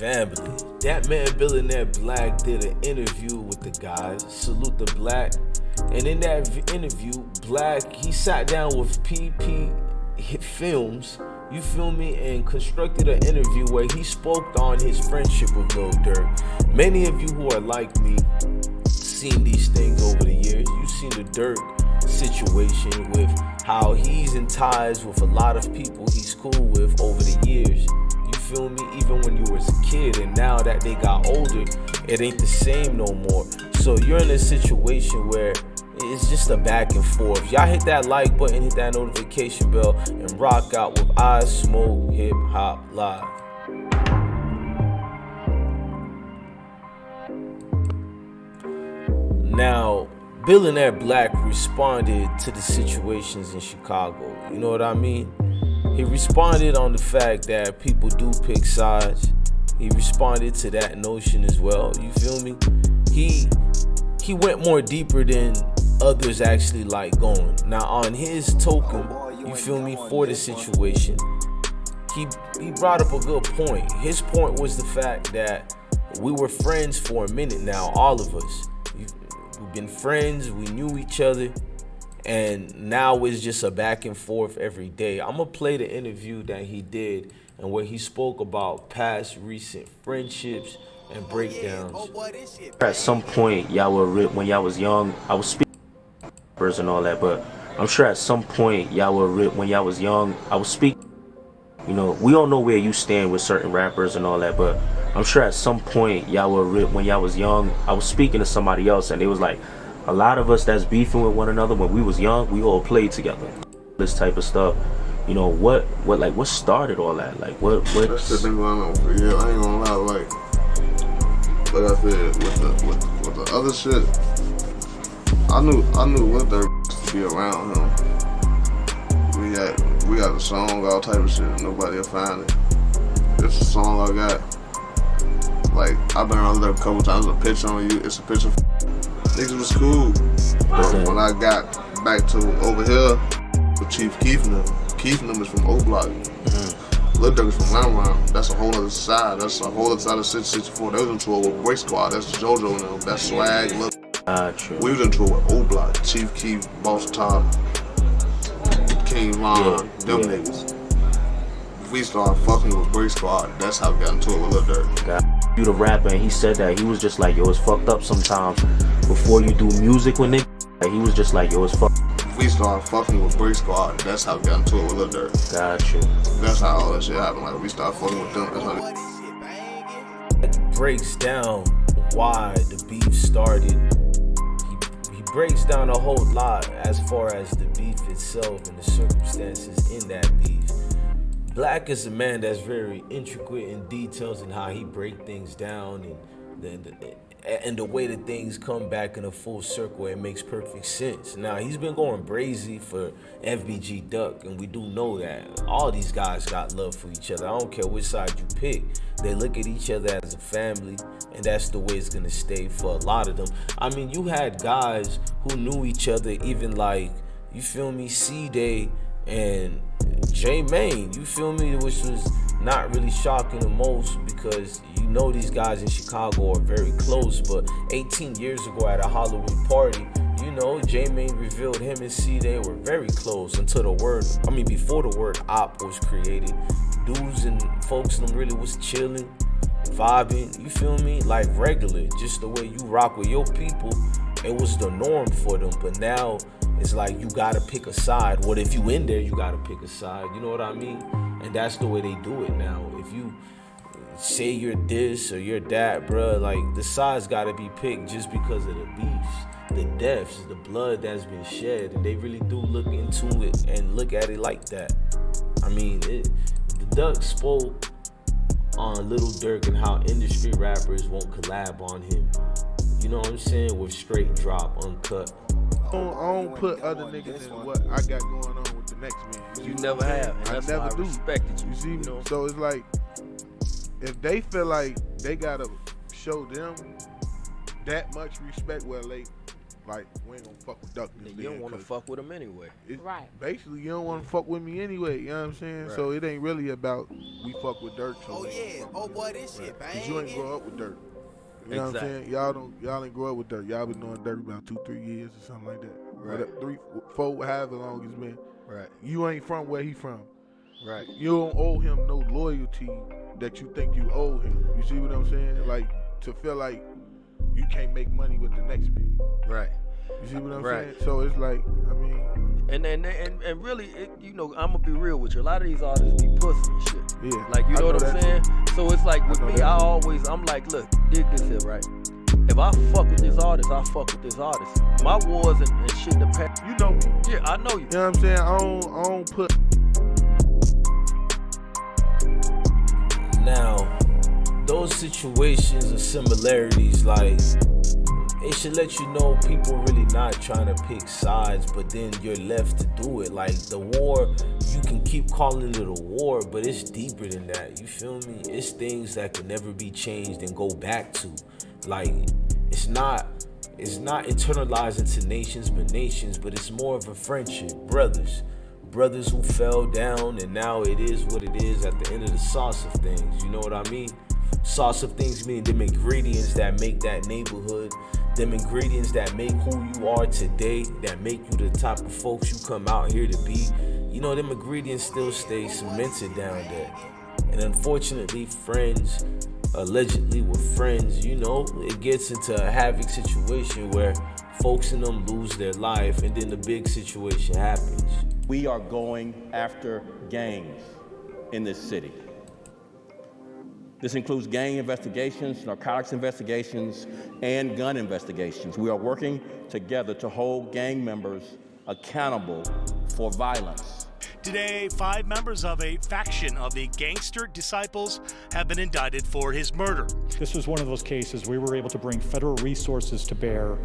family. That man Billionaire Black did an interview with the guys, Salute the Black. And in that interview, Black, he sat down with PP Films, you feel me, and constructed an interview where he spoke on his friendship with Lil Durk. Many of you who are like me seen these things over the years. You've seen the Durk situation with how he's in ties with a lot of people he's cool with over the years. You feel me? Even when you was a kid, and now that they got older, it ain't the same no more. So you're in a situation where it's just a back and forth. Y'all hit that like button, hit that notification bell, and rock out with I Smoke Hip Hop Live. Now, Billionaire Black responded to the situations in Chicago. You know what I mean? He responded on the fact that people do pick sides. He responded to that notion as well. You feel me? He went more deeper than others actually like going. Now, on his token, you feel me, for the situation, he brought up a good point. His point was the fact that we were friends for a minute now, all of us. We've been friends, we knew each other, and now it's just a back and forth every day. I'm gonna play the interview that he did and where he spoke about past recent friendships and breakdowns. At some point, y'all were when y'all was young, I was speaking and all that, but I'm sure at some point y'all were when y'all was young, I was speaking. You know, we don't know where you stand with certain rappers and all that, but I'm sure at some point y'all were when y'all was young, I was speaking to somebody else, and it was like a lot of us that's beefing with one another when we was young, we all played together. This type of stuff. You know, what started all that? Like what that shit been going on for years. I ain't gonna lie, like I said, with the other shit, I knew Lil Durk to be around him. We got a song, all type of shit. Nobody will find it. It's a song I got. Like, I've been around there a couple times. A picture on you. It's a picture. Niggas was cool. But when I got back to over here with Chief Keef and them is from O Block. Lil Durk is from Round. That's a whole other side. That's a whole other side of 664. They was in tour with Break Squad. That's JoJo and them. That's Swag. True. We was in tour with O Block, Chief Keef, Boss Top, King Von, them niggas. We started fucking with Break Squad. That's how we got into it with Lil Durk. You the rapper, and he said that he was just like, yo, it's fucked up sometimes. Before you do music with niggas, like, he was just like, yo, it's fucked. We started fucking with Break Squad. That's how we got into it with Lil Durk. Got you. That's how all that shit happened. Like, we started fucking with them. That's how It breaks down why the beef started. He breaks down a whole lot as far as the beef itself and the circumstances in that beef. Black is a man that's very intricate in details and how he break things down, and the way that things come back in a full circle, it makes perfect sense. Now, he's been going brazy for FBG Duck, and we do know that. All these guys got love for each other. I don't care which side you pick. They look at each other as a family, and that's the way it's gonna stay for a lot of them. I mean, you had guys who knew each other, even like, you feel me, C-Day and J-Main, you feel me, which was not really shocking the most because you know these guys in Chicago are very close. But 18 years ago at a Halloween party, you know, J-Main revealed him and C-Day were very close until before the word op was created. Dudes and folks them really was chilling, vibing, you feel me, like regular, just the way you rock with your people. It was the norm for them, but now it's like you gotta pick a side. What if you in there, you gotta pick a side, you know what I mean? And that's the way they do it now. If you say you're this or you're that, bruh, like the sides gotta be picked just because of the beefs, the deaths, the blood that's been shed, and they really do look into it and look at it like that. I mean, the Duck spoke on Lil Durk and how industry rappers won't collab on him. You know what I'm saying? With straight drop, uncut. I don't put other niggas in what I got going on with the next man. You never have, and that's why I respected you. You see me? So it's like, if they feel like they gotta show them that much respect, well, like, we ain't gonna fuck with Duck this You don't want to fuck with him anyway. Right. Basically, you don't want to fuck with me anyway, you know what I'm saying? Right. So it ain't really about we fuck with Durk. Oh yeah, oh boy, this shit bang. Cause you ain't grow up with Durk. You know what I'm saying? Y'all ain't grow up with Durk. Y'all been knowing Durk about 2-3 years or something like that. Right. 3, 4, however long it's been. Right. You ain't from where he from. Right. You don't owe him no loyalty that you think you owe him. You see what I'm saying? Like, to feel like you can't make money with the next nigga. Right. You see what I'm Right. saying? So it's like, I mean, and really, you know, I'm gonna be real with you. A lot of these artists be pussy and shit. yeah. Like, you know what I'm saying? So it's like with me, that. I'm like, look, dig this here, right? If I fuck with this artist, I fuck with this artist. My wars and shit in the past. You know me. Yeah, I know you. You know what I'm saying? I don't put. Now, those situations or similarities, like, it should let you know people really not trying to pick sides, but then you're left to do it. Like, the war, you can keep calling it a war, but it's deeper than that. You feel me? It's things that can never be changed and go back to. Like, it's not internalized into nations, but it's more of a friendship. Brothers who fell down, and now it is what it is at the end of the sauce of things. You know what I mean? Sauce of things meaning them ingredients that make that neighborhood, them ingredients that make who you are today, that make you the type of folks you come out here to be. You know, them ingredients still stay cemented down there. And unfortunately, friends, allegedly with friends, you know, it gets into a havoc situation where folks in them lose their life, and then the big situation happens. We are going after gangs in this city. This includes gang investigations, narcotics investigations, and gun investigations. We are working together to hold gang members accountable for violence. Today, 5 members of a faction of the Gangster Disciples have been indicted for his murder. This was one of those cases we were able to bring federal resources to bear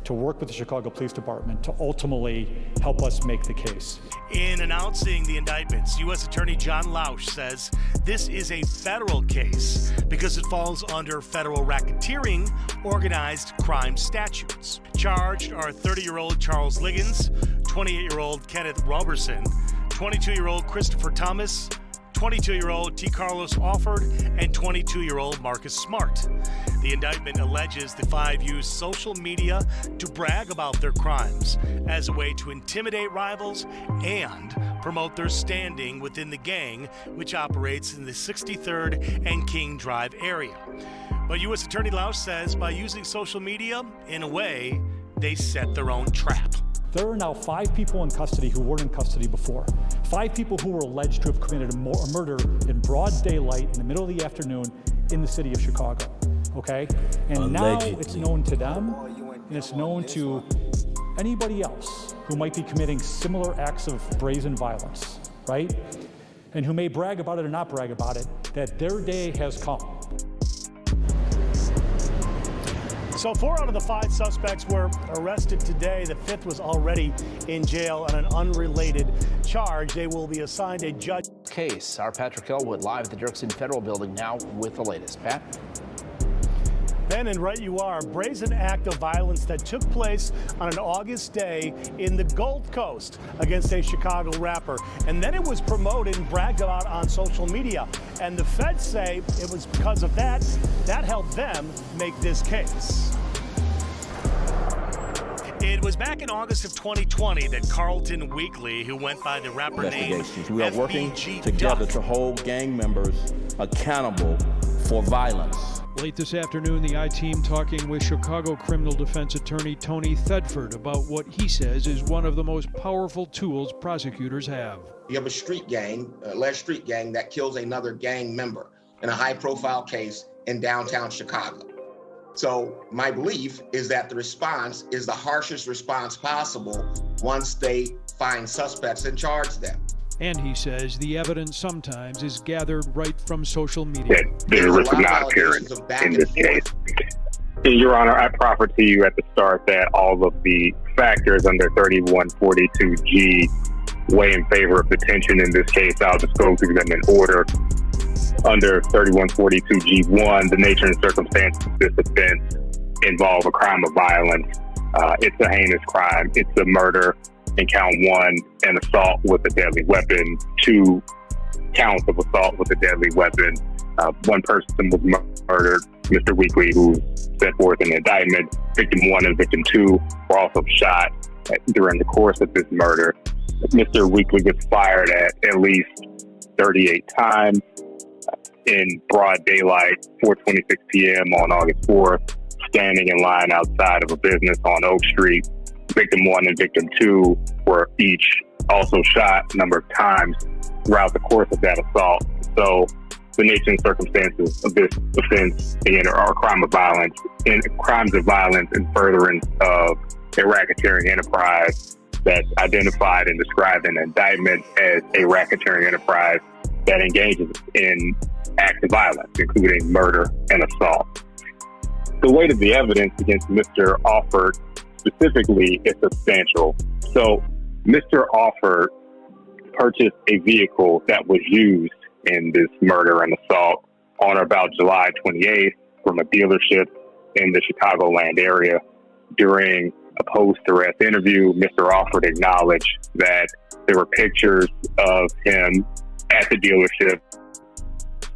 to work with the Chicago Police Department to ultimately help us make the case. In announcing the indictments, U.S. Attorney John Lausch says this is a federal case because it falls under federal racketeering organized crime statutes. Charged are 30-year-old Charles Liggins, 28-year-old Kenneth Roberson, 22-year-old Christopher Thomas, 22-year-old T. Carlos Alford, and 22-year-old Marcus Smart. The indictment alleges the 5 used social media to brag about their crimes as a way to intimidate rivals and promote their standing within the gang, which operates in the 63rd and King Drive area. But U.S. Attorney Lausch says by using social media, in a way, they set their own trap. There are now 5 people in custody who weren't in custody before. 5 people who were alleged to have committed a murder in broad daylight in the middle of the afternoon in the city of Chicago, okay? And Allegedly. Now it's known to them, and it's known to anybody else who might be committing similar acts of brazen violence, right? And who may brag about it or not brag about it, that their day has come. So 4 out of the 5 suspects were arrested today. The 5th was already in jail on an unrelated charge. They will be assigned a judge. Case. Our Patrick Elwood live at the Dirksen Federal Building now with the latest. Pat? Ben, and right you are, a brazen act of violence that took place on an August day in the Gold Coast against a Chicago rapper. And then it was promoted and bragged about on social media. And the feds say it was because of that helped them make this case. It was back in August of 2020 that Carlton Weekly, who went by the rapper name We are FBG working together to hold gang members accountable for violence. Late this afternoon, the I-Team talking with Chicago criminal defense attorney Tony Thedford about what he says is one of the most powerful tools prosecutors have. You have a street gang, alleged street gang, that kills another gang member in a high-profile case in downtown Chicago. So my belief is that the response is the harshest response possible once they find suspects and charge them. And he says the evidence sometimes is gathered right from social media. There's a risk of non-appearance in this case. Your Honor, I proffer to you at the start that all of the factors under 3142G weigh in favor of detention in this case. I'll just go through them in order. Under 3142G1, the nature and circumstances of this offense involve a crime of violence It's a heinous crime. It's a murder in count 1, an assault with a deadly weapon, 2 counts of assault with a deadly weapon. One person was murdered, Mr. Weekly, who set forth in the indictment. Victim 1 and victim 2 were also shot during the course of this murder. Mr. Weekly was fired at least 38 times in broad daylight, 4:26 p.m. on August 4th, standing in line outside of a business on Oak Street. Victim 1 and victim 2 were each also shot a number of times throughout the course of that assault. So the nature and circumstances of this offense, again, are a crime of violence, and crimes of violence in furtherance of a racketeering enterprise that's identified and described in the indictment as a racketeering enterprise that engages in acts of violence, including murder and assault. The weight of the evidence against Mr. Offord specifically is substantial. So Mr. Offord purchased a vehicle that was used in this murder and assault on or about July 28th from a dealership in the Chicagoland area. During a post-arrest interview, Mr. Offord acknowledged that there were pictures of him at the dealership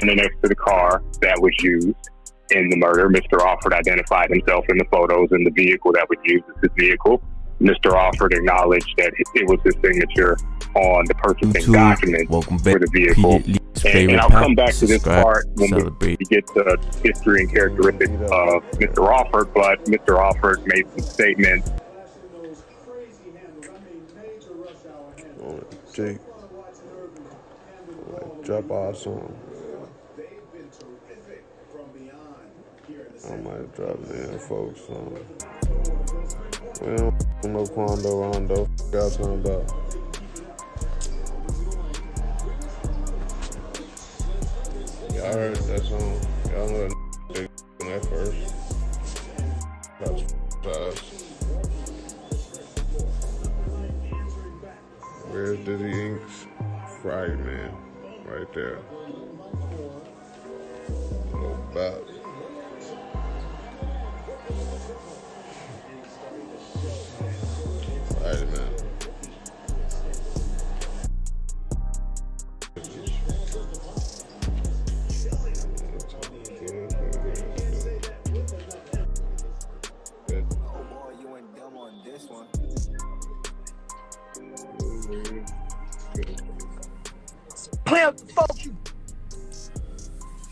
and then next to the car that was used in the murder. Mr. Offord identified himself in the photos and the vehicle that was used as his vehicle. Mr. Offord acknowledged that it was his signature on the purchasing document for the vehicle. And I'll come back to this part when we get to history and characteristics of Mr. Offord, but Mr. Offord made some statements. Jake, drop our song. I might drop it in, folks. We don't no Quando Rondo. Y'all talking about? Y'all heard that song? Y'all know that on that first. That's fast. Where's Dizzy Inks? Friday, man. Right there. Little bop. Friday, man.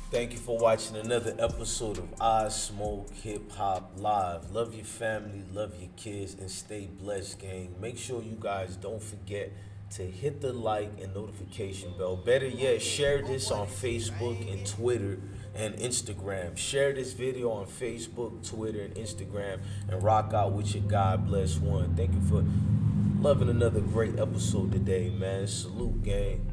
Thank you for watching another episode of I Smoke Hip Hop Live. Love your family, love your kids, and stay blessed, gang. Make sure you guys don't forget to hit the like and notification bell. Better yet, share this on Facebook and Twitter and Instagram. Share this video on Facebook, Twitter, and Instagram, and rock out with your God Bless One. Thank you for loving another great episode today, man. Salute, gang.